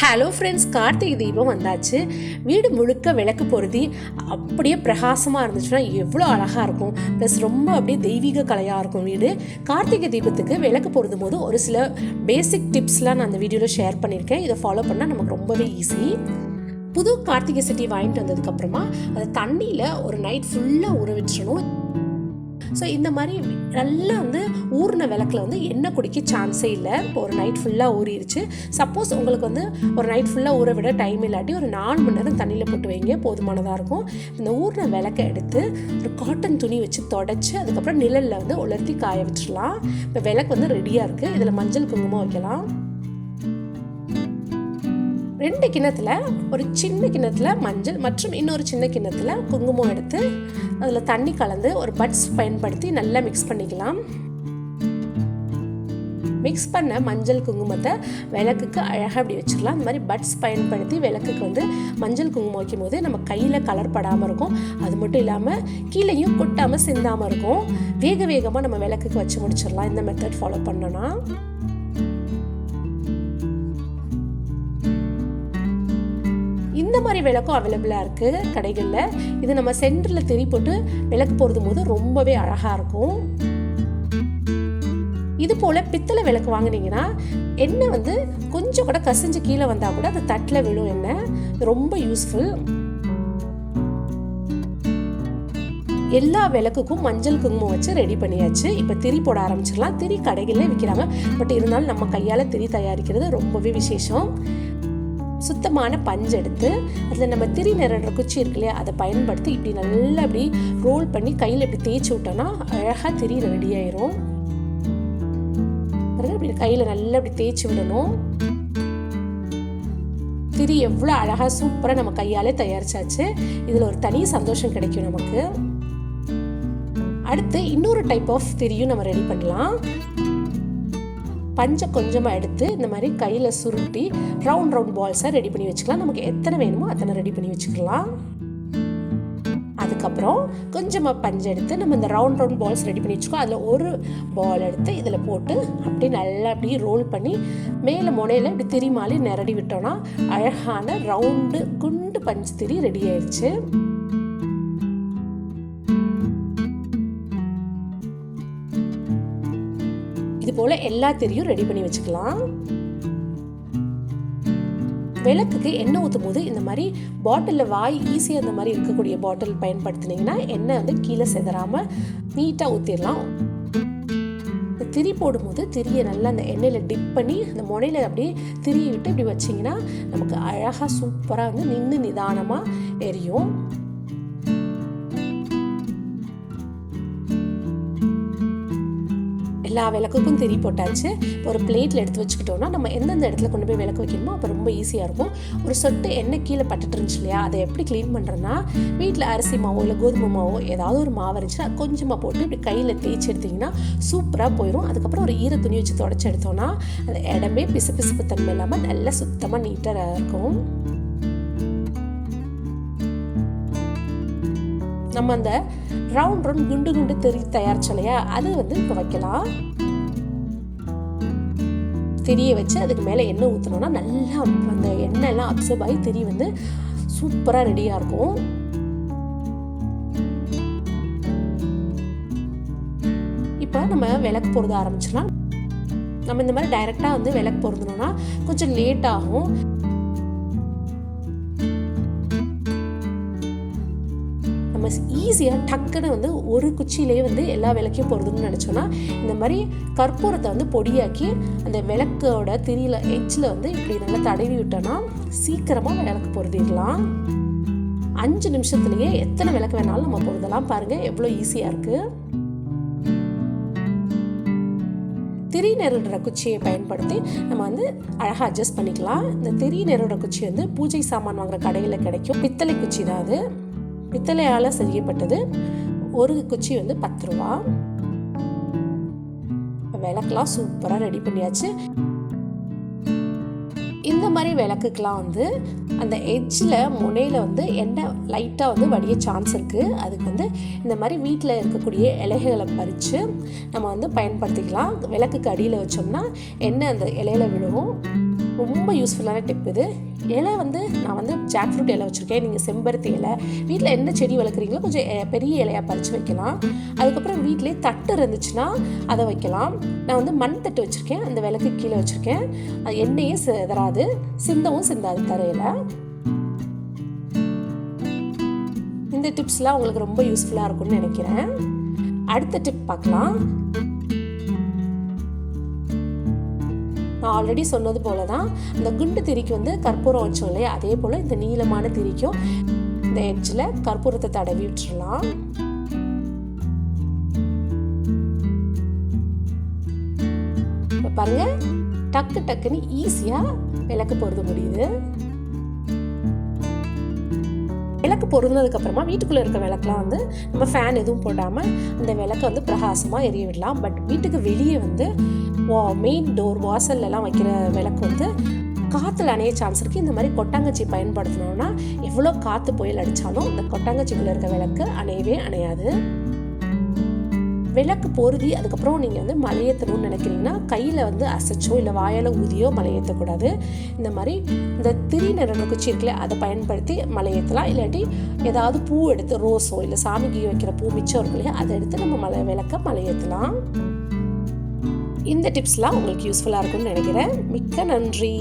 Hello friends, Karthigai Deepam வந்தாச்சு. வீடு முழுக்க விளக்கு பொருத்தி அப்படியே பிரகாசமாக இருந்துச்சுன்னா எவ்வளோ அழகாக இருக்கும். ப்ளஸ் ரொம்ப அப்படியே தெய்வீக கலையாக இருக்கும் வீடு. கார்த்திகை தீபத்துக்கு விளக்கு பொருத்தும் போது ஒரு சில பேசிக் டிப்ஸ்லாம் நான் அந்த வீடியோவில் ஷேர் பண்ணியிருக்கேன். இதை ஃபாலோ பண்ணால் நமக்கு ரொம்பவே ஈஸி. புது கார்த்திகை சட்டி வாங்கிட்டு வந்ததுக்கப்புறமா அதை தண்ணியில் ஒரு நைட் ஃபுல்லாக ஊற வச்சிடணும். ஸோ இந்த மாதிரி நல்லா ஊறின விளக்கில் எண்ணெய் குடிக்க சான்ஸே இல்லை. இப்போ ஒரு நைட் ஃபுல்லாக ஊறிடுச்சு. சப்போஸ் உங்களுக்கு ஒரு நைட் ஃபுல்லாக ஊற விட டைம் இல்லாட்டி ஒரு 4 மணி நேரம் தண்ணியில் போட்டு வைங்க, போதுமானதாக இருக்கும். இந்த ஊறின விளக்கை எடுத்து ஒரு காட்டன் துணி வச்சு தொடச்சி அதுக்கப்புறம் நிழலில் உலர்த்தி காய வச்சிடலாம். இப்போ விளக்கு ரெடியாக இருக்குது. இதில் மஞ்சள் குங்குமம் வைக்கலாம். 2 கிண்ணத்தில் ஒரு சின்ன கிண்ணத்தில் மஞ்சள் மற்றும் இன்னொரு சின்ன கிண்ணத்தில் குங்குமம் எடுத்து அதில் தண்ணி கலந்து ஒரு பட்ஸ் பயன்படுத்தி நல்லா மிக்ஸ் பண்ணிக்கலாம். மிக்ஸ் பண்ண மஞ்சள் குங்குமத்தை விளக்குக்கு அழகாக அப்படி வச்சுக்கலாம். இந்த மாதிரி பட்ஸ் பயன்படுத்தி விளக்குக்கு மஞ்சள் குங்குமம் வைக்கும் போது நம்ம கையில் கலர் படாமல் இருக்கும். அது மட்டும் இல்லாமல் கீழேயும் கொட்டாமல் சிந்தாமல் இருக்கும். வேகமாக நம்ம விளக்குக்கு வச்சு முடிச்சிடலாம் இந்த மெத்தட் ஃபாலோ பண்ணோன்னா. இந்த மாதிரி விளக்கும் அவைலபிளாக இருக்குது கடைகளில். இது நம்ம சென்டரில் திரி போட்டு விளக்கு போடுதும் போது ரொம்பவே அழகாக இருக்கும். இது போல் பித்தளை விளக்கு வாங்கினீங்கன்னா எண்ணெய் கொஞ்சம் கூட கசிஞ்சு கீழே வந்தால் கூட அது தட்டில் விழும். எண்ணெய் ரொம்ப யூஸ்ஃபுல். எல்லா விளக்குக்கும் மஞ்சள் குங்குமம் வச்சு ரெடி பண்ணியாச்சு. இப்போ திரி போட ஆரம்பிச்சிடலாம். திரி கடைகளில் விற்கிறாங்க, பட் இருந்தாலும் நம்ம கையால் திரி தயாரிக்கிறது ரொம்பவே விசேஷம். சுத்தமான பஞ்சு எடுத்து அதில் நம்ம திரி நிறன்ற குச்சி இருக்கு இல்லையா, அதை பயன்படுத்தி இப்படி நல்லா அப்படி ரோல் பண்ணி கையில் இப்படி தேய்ச்சி விட்டோன்னா அழகாக திரி ரெடி ஆயிரும். இப்படி கையில் நல்லா அப்படி தேய்ச்சி விடணும். திரி எவ்வளோ அழகாக சூப்பராக நம்ம கையாலே தயாரிச்சாச்சு. இதில் ஒரு தனி சந்தோஷம் கிடைக்கும் நமக்கு. அடுத்து இன்னொரு டைப் ஆஃப் திரியும் நம்ம ரெடி பண்ணலாம். பஞ்சை கொஞ்சமாக எடுத்து இந்த மாதிரி கையில் சுருட்டி ரவுண்ட் பால்ஸாக ரெடி பண்ணி வச்சுக்கலாம். நமக்கு எத்தனை வேணுமோ அத்தனை ரெடி பண்ணி வச்சுக்கலாம். அதுக்கப்புறம் கொஞ்சமாக பஞ்சை எடுத்து நம்ம இந்த ரவுண்ட் பால்ஸ் ரெடி பண்ணி வச்சுக்கோம். அதில் ஒரு பால் எடுத்து இதில் போட்டு அப்படி நல்லா அப்படி ரோல் பண்ணி மேலே முனையில் இப்படி திரி மாலி நிரடி விட்டோன்னா அழகான ரவுண்டு குண்டு பஞ்சு திரி ரெடி ஆயிடுச்சு. இது போல எல்லா திரியும் ரெடி பண்ணி வச்சுக்கலாம். விளக்குக்கு எண்ணெய் ஊற்றும் போது இந்த மாதிரி பாட்டிலில் வாய் ஈஸியாக இந்த மாதிரி இருக்கக்கூடிய பாட்டில் பயன்படுத்தினீங்கன்னா எண்ணெய் கீழே செதறாமல் நீட்டாக ஊற்றிடலாம். திரி போடும்போது திரியை நல்லா அந்த எண்ணெயில் டிப் பண்ணி அந்த முனையில் அப்படியே திரியை விட்டு இப்படி வச்சிங்கன்னா நமக்கு அழகாக சூப்பராக நின்று நிதானமாக எரியும். எல்லா விளக்குக்கும் திரி போட்டாச்சு. இப்போ ஒரு பிளேட்டில் எடுத்து வச்சுக்கிட்டோம்னா நம்ம எந்தெந்த இடத்துல கொண்டு போய் விளக்கு வைக்கணுமோ அப்போ ரொம்ப ஈஸியாக இருக்கும். ஒரு சொட்டு எண்ணெய் கீழே பட்டுட்டு இருந்துச்சு இல்லையா, அதை எப்படி க்ளீன் பண்ணுறேன்னா வீட்டில் அரிசி மாவோ இல்லை கோதுமை மாவோ ஏதாவது ஒரு மாவு இருந்துச்சுன்னா கொஞ்சமாக போட்டு இப்படி கையில் தேய்ச்சி எடுத்திங்கன்னா சூப்பராக போயிடும். அதுக்கப்புறம் ஒரு ஈர துணி வச்சு தொடச்சி எடுத்தோன்னா அந்த இடமே பிசுப்பு தன்மை இல்லாமல் நல்லா சுத்தமாக நீட்டாக இருக்கும். நம்ம அந்த ரவுண்ட் குண்டு திரி தயாரிச்சோம் இல்லையா, அது இப்போ வைக்கலாம். திரியை வச்சு அதுக்கு மேலே எண்ணெய் ஊற்றணும்னா நல்லா அந்த எண்ணெய் எல்லாம் அப்சர்வ் ஆகி திரி சூப்பராக ரெடியாக இருக்கும். இப்போ நம்ம விளக்கு பொருத்த ஆரம்பிச்சிடலாம். நம்ம இந்த மாதிரி டைரெக்டாக விளக்கு பொருந்தணும்னா கொஞ்சம் லேட் ஆகும். ஈஸியாக டக்குன்னு ஒரு குச்சியிலேயே எல்லா விளக்கையும் பொருத்தணும்னு நினச்சோன்னா இந்த மாதிரி கற்பூரத்தை பொடியாக்கி அந்த விளக்கோட திரியில் எட்ஜில் இப்படி நல்லா தடவி விட்டோன்னா சீக்கிரமாக விளக்கு பொருத்திடலாம். 5 நிமிஷத்துலேயே எத்தனை விளக்கு வேணாலும் நம்ம பொருத்தலாம். பாருங்கள் எவ்வளோ ஈஸியாக இருக்குது. திரி நெருடுற குச்சியை பயன்படுத்தி நம்ம அழகாக அட்ஜஸ்ட் பண்ணிக்கலாம். இந்த திரி நெருடுற குச்சி பூஜை சாமான் வாங்குற கடையில் கிடைக்கும். பித்தளை குச்சி தான் அது. பித்தளையால் செய்யப்பட்டது. ஒரு குச்சி 10 ரூபா. விளக்கெலாம் சூப்பராக ரெடி பண்ணியாச்சு. இந்த மாதிரி விளக்குக்கெலாம் அந்த எட்ஜில் முனையில் எண்ணெய் லைட்டாக வடிய சான்ஸ் இருக்குது. அதுக்கு இந்த மாதிரி வீட்டில் இருக்கக்கூடிய இலைகளை பறித்து நம்ம பயன்படுத்திக்கலாம். விளக்குக்கு அடியில் வச்சோம்னா எண்ணெய் அந்த இலையில விழுவும். ரொம்ப யூஸ்ஃபுல்லான டிப் இது. இலை வந்து நான் வந்து ஜாக் ஃப்ரூட் இலை வச்சுருக்கேன். நீங்கள் செம்பருத்தி இலை, வீட்டில் என்ன செடி வளர்க்குறீங்களோ கொஞ்சம் பெரிய இலையாக பறித்து வைக்கலாம். அதுக்கப்புறம் வீட்டிலே தட்டு இருந்துச்சுன்னா அதை வைக்கலாம். நான் வந்து மண் தட்டு வச்சுருக்கேன், அந்த விளக்கு கீழே வச்சுருக்கேன். எண்ணெயே சிதறாது, சிந்தவும் சிந்தாது தரையில். இந்த டிப்ஸ்லாம் உங்களுக்கு ரொம்ப யூஸ்ஃபுல்லாக இருக்கும்னு நினைக்கிறேன். அடுத்த டிப் பார்க்கலாம். நான் ஆல்ரெடி சொன்னது போல தான் இந்த குண்டு திரிக்கு வந்து கற்பூரம் வச்சோம் இல்லையா, அதே போல் இந்த நீளமான திரிக்கும் இந்த எட்ஜில் கற்பூரத்தை தடவி விட்டுறலாம். இப்போ பாருங்க, டக்கு டக்குன்னு ஈஸியாக விளக்கு பொருத்த முடியுது. விளக்கு பொருந்ததுக்கப்புறமா வீட்டுக்குள்ளே இருக்க விளக்குலாம் வந்து நம்ம ஃபேன் எதுவும் போடாமல் அந்த விளக்கை வந்து பிரகாசமாக எரிய விடலாம். பட் வீட்டுக்கு வெளியே வந்து மெயின் டோர் வாசல்லாம் வைக்கிற விளக்கு வந்து காற்றுல அணைய சான்ஸ் இருக்குது. இந்த மாதிரி கொட்டாங்கச்சி பயன்படுத்தினோம்னா எவ்வளோ காற்று புயல் அடித்தாலும் இந்த கொட்டாங்கச்சிக்குள்ளே இருக்க விளக்கு அணையவே அணையாது. விளக்கு பொருதி அதுக்கப்புறம் நீங்கள் வந்து மலையேற்றணும்னு நினைக்கிறீங்கன்னா கையில் வந்து அசைச்சோ இல்லை வாயால் ஊதியோ மலையேற்றக்கூடாது. இந்த மாதிரி இந்த திரி நிற குச்சி இருக்குல்ல, அதை பயன்படுத்தி மலையேற்றலாம். இல்லாட்டி ஏதாவது பூ எடுத்து, ரோஸோ இல்லை சாமிக்கு வைக்கிற பூ மிச்சம் இருக்கு இல்லையா, அதை எடுத்து நம்ம விளக்க மலையேற்றலாம். இந்த டிப்ஸ்லாம் உங்களுக்கு யூஸ்ஃபுல்லாக இருக்கும்னு நினைக்கிறேன். மிக்க நன்றி.